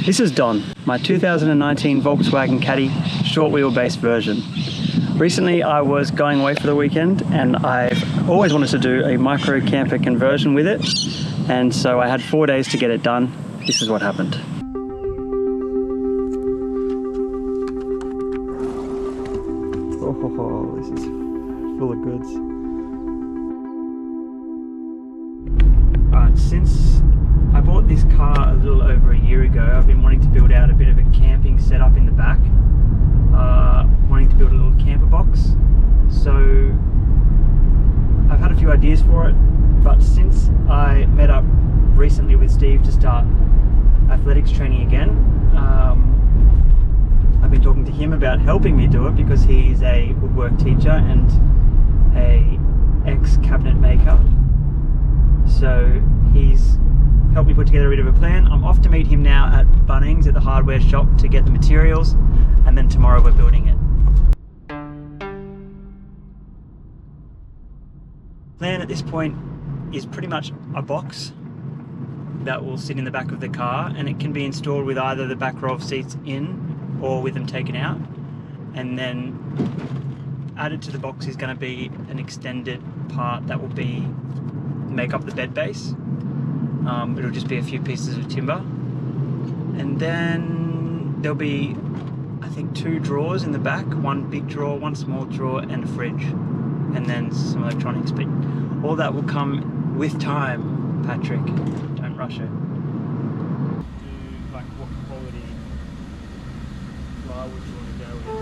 This is Don, my 2019 Volkswagen Caddy short wheelbase version. Recently I was going away for the weekend and I've always wanted to do a micro camper conversion with it, and so I had 4 days to get it done. This is what happened. Oh, this is full of goods. Alright, since I bought this car a little over a year ago, I've been wanting to build out a bit of a camping setup in the back. Wanting to build a little camper box. So I've had a few ideas for it, but since I met up recently with Steve to start athletics training again, I've been talking to him about helping me do it because he's a woodwork teacher and a ex-cabinet maker. So he's helped me put together a bit of a plan. I'm off to meet him now at Bunnings at the hardware shop to get the materials, and then tomorrow we're building it. Plan at this point is pretty much a box that will sit in the back of the car, and it can be installed with either the back row of seats in or with them taken out, and then added to the box is going to be an extended part that will make up the bed base. It'll just be a few pieces of timber, and then there'll be, I think, 2 drawers in the back, one big drawer, one small drawer, and a fridge, and then some electronics. But all that will come with time, Patrick. Don't rush it. Like, what quality plywood you want to go with.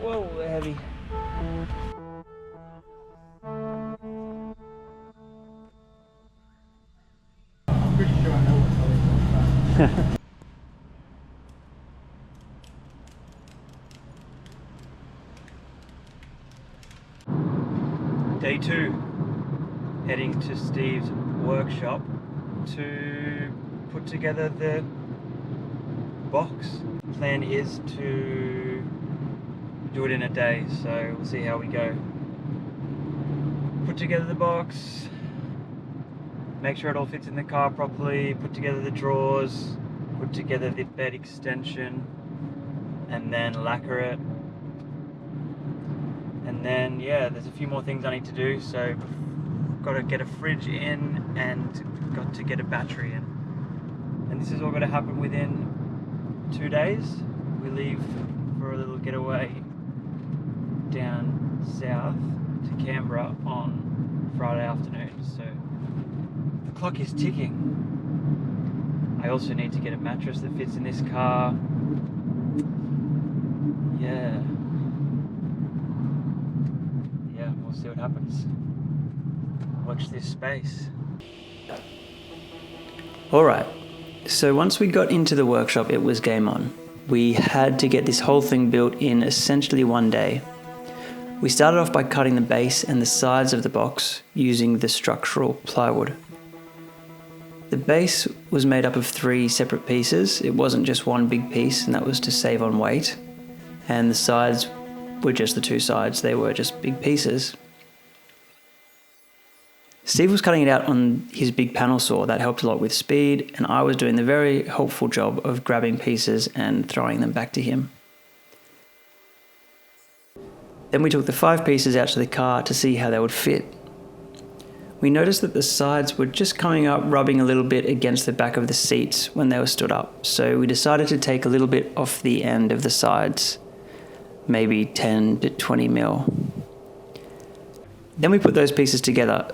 Whoa, they're heavy. I'm pretty sure I know what's going on. Day 2, heading to Steve's workshop to put together the box. Plan is to do it in a day, so we'll see how we go. Put together the box, make sure it all fits in the car properly, put together the drawers, put together the bed extension, and then lacquer it. And then, yeah, there's a few more things I need to do, so got to get a fridge in and got to get a battery in. And this is all going to happen within 2 days. We leave for a little getaway down south to Canberra on Friday afternoon, so the clock is ticking. I also need to get a mattress that fits in this car. Yeah, we'll see what happens. Watch this space. Alright, so once we got into the workshop, it was game on. We had to get this whole thing built in essentially 1 day. We started off by cutting the base and the sides of the box using the structural plywood. The base was made up of 3 separate pieces. It wasn't just one big piece, and that was to save on weight. And the sides were just the 2 sides. They were just big pieces. Steve was cutting it out on his big panel saw. That helped a lot with speed, and I was doing the very helpful job of grabbing pieces and throwing them back to him. Then we took the 5 pieces out to the car to see how they would fit. We noticed that the sides were just coming up, rubbing a little bit against the back of the seats when they were stood up, so we decided to take a little bit off the end of the sides, maybe 10 to 20 mil. Then we put those pieces together.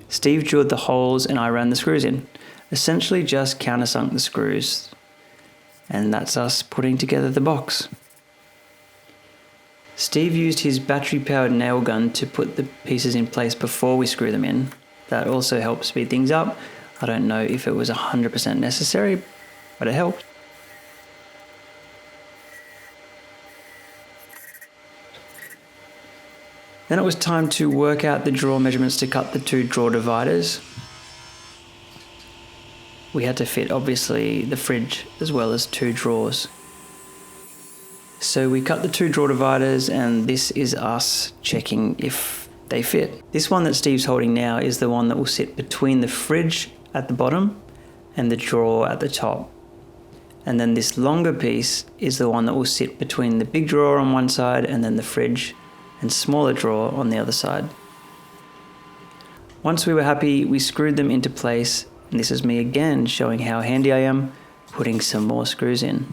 Steve drilled the holes and I ran the screws in. Essentially just countersunk the screws. And that's us putting together the box. Steve used his battery-powered nail gun to put the pieces in place before we screw them in. That also helped speed things up. I don't know if it was 100% necessary, but it helped. Then it was time to work out the drawer measurements to cut the 2 drawer dividers. We had to fit, obviously, the fridge as well as 2 drawers. So So we cut the 2 drawer dividers, and this is us checking if they fit. This one that Steve's holding now is the one that will sit between the fridge at the bottom and the drawer at the top. And then this longer piece is the one that will sit between the big drawer on one side and then the fridge and smaller drawer on the other side. Once we were happy, we screwed them into place, and this is me again showing how handy I am putting some more screws in.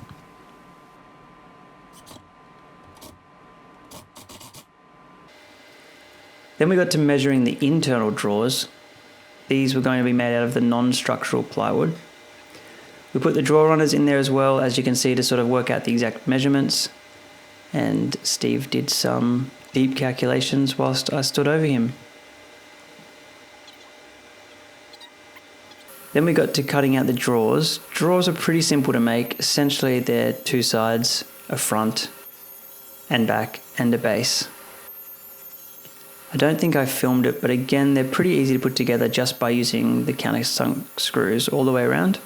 Then we got to measuring the internal drawers. These were going to be made out of the non-structural plywood. We put the drawer runners in there as well, as you can see, to sort of work out the exact measurements. And Steve did some deep calculations whilst I stood over him. Then we got to cutting out the drawers. Drawers are pretty simple to make. Essentially, they're 2 sides, a front and back, and a base. I don't think I filmed it, but again, they're pretty easy to put together just by using the countersunk screws all the way around.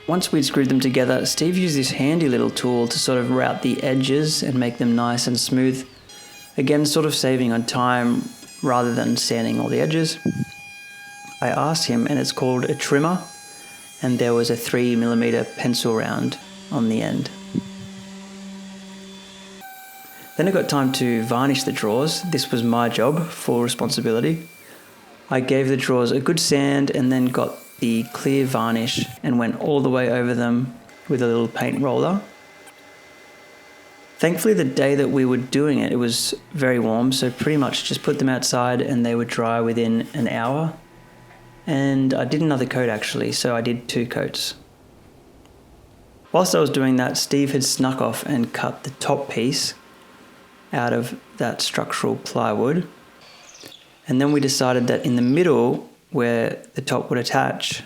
Once we'd screwed them together, Steve used this handy little tool to sort of route the edges and make them nice and smooth. Again, sort of saving on time rather than sanding all the edges. I asked him, and it's called a trimmer, and there was a 3mm pencil round on the end. Then it got time to varnish the drawers. This was my job, full responsibility. I gave the drawers a good sand and then got the clear varnish and went all the way over them with a little paint roller. Thankfully, the day that we were doing it, it was very warm, so pretty much just put them outside and they would dry within an hour. And I did another coat actually, so I did 2 coats. Whilst I was doing that, Steve had snuck off and cut the top piece out of that structural plywood. And then we decided that in the middle, where the top would attach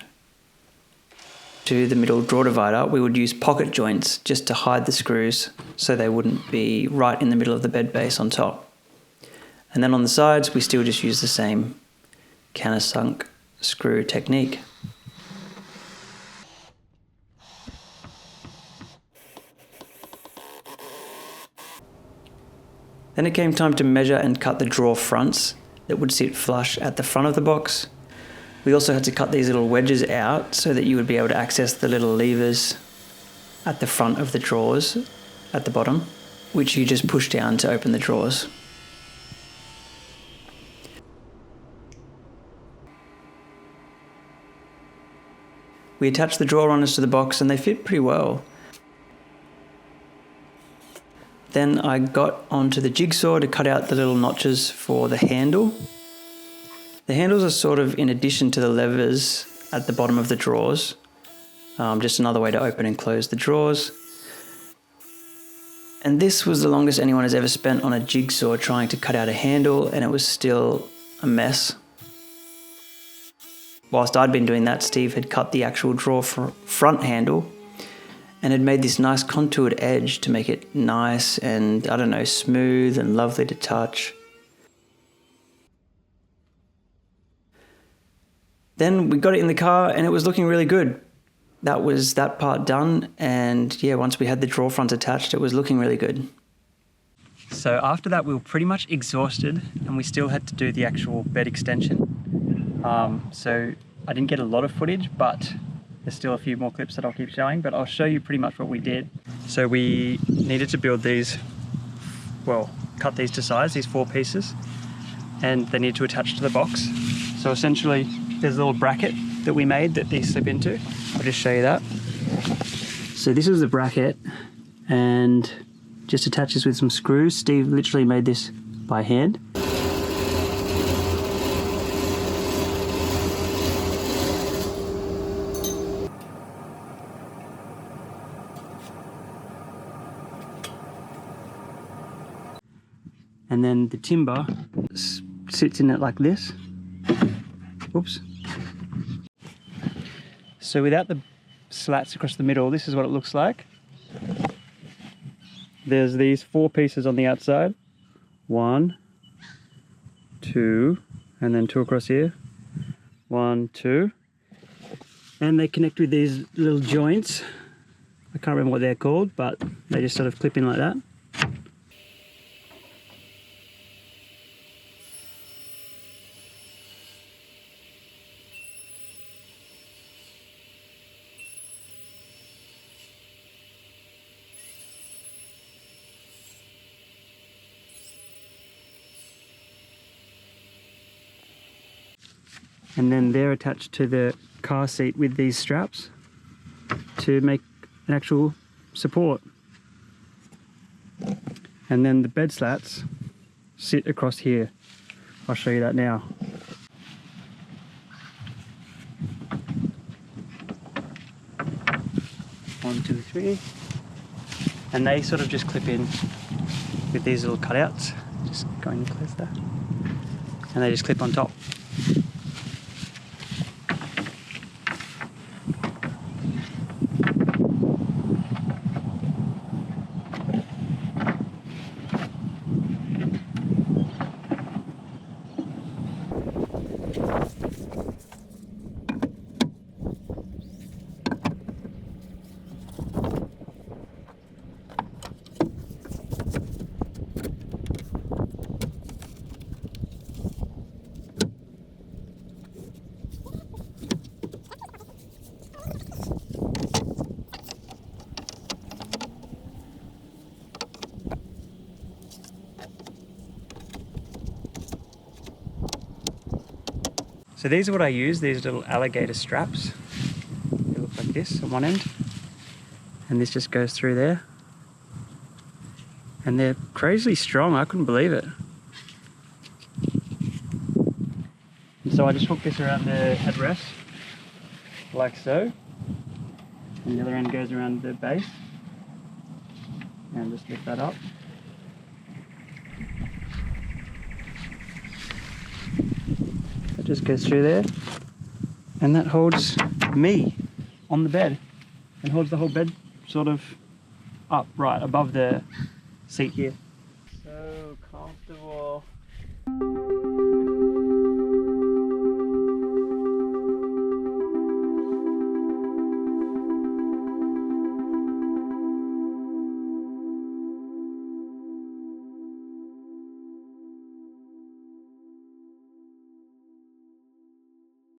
to the middle drawer divider, we would use pocket joints just to hide the screws so they wouldn't be right in the middle of the bed base on top. And then on the sides, we still just use the same countersunk screw technique. Then it came time to measure and cut the drawer fronts that would sit flush at the front of the box. We also had to cut these little wedges out so that you would be able to access the little levers at the front of the drawers at the bottom, which you just push down to open the drawers. We attached the drawer runners to the box and they fit pretty well. Then I got onto the jigsaw to cut out the little notches for the handle. The handles are sort of in addition to the levers at the bottom of the drawers. Just another way to open and close the drawers. And this was the longest anyone has ever spent on a jigsaw trying to cut out a handle, and it was still a mess. Whilst I'd been doing that, Steve had cut the actual drawer front handle and had made this nice contoured edge to make it nice and, I don't know, smooth and lovely to touch. Then we got it in the car and it was looking really good. That was that part done, and yeah, once we had the drawer fronts attached, it was looking really good. So after that, we were pretty much exhausted and we still had to do the actual bed extension. So I didn't get a lot of footage, but there's still a few more clips that I'll keep showing, but I'll show you pretty much what we did. So we needed to build these, well, cut these to size, these 4 pieces, and they need to attach to the box. So essentially, there's a little bracket that we made that these slip into. I'll just show you that. So this is the bracket and just attaches with some screws. Steve literally made this by hand. And then the timber sits in it like this. Oops. So without the slats across the middle, this is what it looks like. There's these 4 pieces on the outside. 1, 2, and then 2 across here. 1, 2. And they connect with these little joints. I can't remember what they're called, but they just sort of clip in like that. And then they're attached to the car seat with these straps to make an actual support. And then the bed slats sit across here. I'll show you that now. One, two, three. And they sort of just clip in with these little cutouts. Just going close there. And they just clip on top. So these are what I use, these little alligator straps. They look like this on one end. And this just goes through there. And they're crazily strong, I couldn't believe it. And so I just hook this around the headrest, like so. And the other end goes around the base. And just lift that up. Just goes through there, and that holds me on the bed and holds the whole bed sort of up right above the seat here.